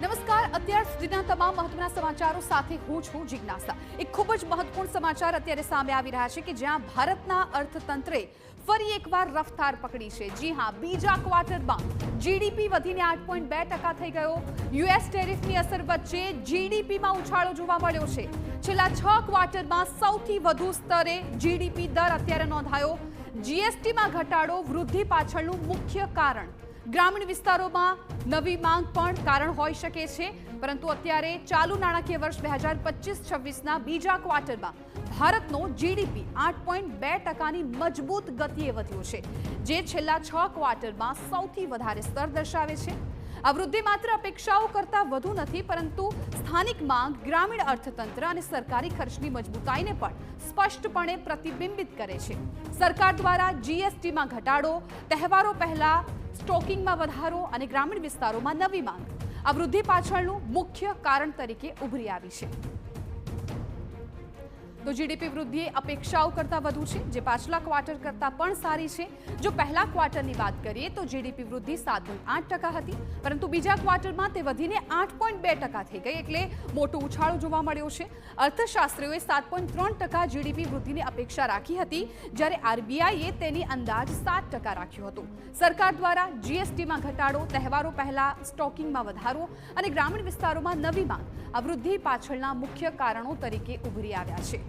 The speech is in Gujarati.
નમસ્કાર, અત્યાર સુધીના તમામ મહત્વના સમાચારો સાથે હું છું જિજ્ઞાસા। એક ખૂબ જ મહત્વપૂર્ણ સમાચાર અત્યારે સામે આવી રહ્યા છે કે જ્યાં ભારતના અર્થતંત્રે ફરી એકવાર રફતાર પકડી છે। જી હા, બીજા ક્વાર્ટરમાં જીડીપી વધીને 8.2% થઈ ગયો। યુએસ ટેરિફની અસર વચ્ચે જીડીપીમાં ઉછાળો જોવા મળ્યો છે। છેલ્લા 6 ક્વાર્ટરમાં સૌથી વધુ સ્તરે જીડીપી દર અત્યારે નોંધાયો। જીએસટીમાં ઘટાડો વૃદ્ધિ પાછળનું મુખ્ય કારણ ગ્રામીણ વિસ્તારોમાં નવી માંગ પણ કારણ હોઈ શકે છે, પરંતુ અત્યારે ચાલુ નાણાકીય વર્ષ 2025-26ના બીજા ક્વાર્ટરમાં ભારતનો જીડીપી 8.2%ની મજબૂત ગતિએ વધ્યો છે, જે છેલ્લા 6 ક્વાર્ટરમાં સૌથી વધારે સ્તર દર્શાવે છે। આ વૃદ્ધિ માત્ર અપેક્ષાઓ કરતાં વધુ નથી, પરંતુ સ્થાનિક માંગ, ગ્રામીણ અર્થતંત્ર અને સરકારી ખર્ચની મજબૂતાઈને પણ સ્પષ્ટપણે પ્રતિબિંબિત કરે છે। સરકાર દ્વારા જીએસટીમાં ઘટાડો, તહેવારો પહેલા સ્ટોકિંગમાં વધારો અને ગ્રામીણ વિસ્તારોમાં નવી માંગ આ વૃદ્ધિ પાછળનું મુખ્ય કારણ તરીકે ઉભરી આવી છે। તો જીડીપી વૃદ્ધિ અપેક્ષાઓ કરતાં વધુ છે, જે પાછલા ક્વાર્ટર કરતાં પણ સારી છે। જો પહેલા ક્વાર્ટરની વાત કરીએ તો જીડીપી વૃદ્ધિ 7.8% હતી, પરંતુ બીજા ક્વાર્ટરમાં તે વધીને 8.2% થઈ ગઈ, એટલે મોટો ઉછાળો જોવા મળ્યો છે। અર્થશાસ્ત્રીઓએ 7.3% જીડીપી વૃદ્ધિની અપેક્ષા રાખી હતી, જ્યારે આરબીઆઈએ તેની અંદાજ 7% રાખ્યો હતો। સરકાર દ્વારા જીએસટીમાં ઘટાડો, તહેવારો પહેલા સ્ટોકિંગમાં વધારો અને ગ્રામીણ વિસ્તારોમાં નવી માંગ આ વૃદ્ધિ પાછળના મુખ્ય કારણો તરીકે ઉભરી આવ્યા છે।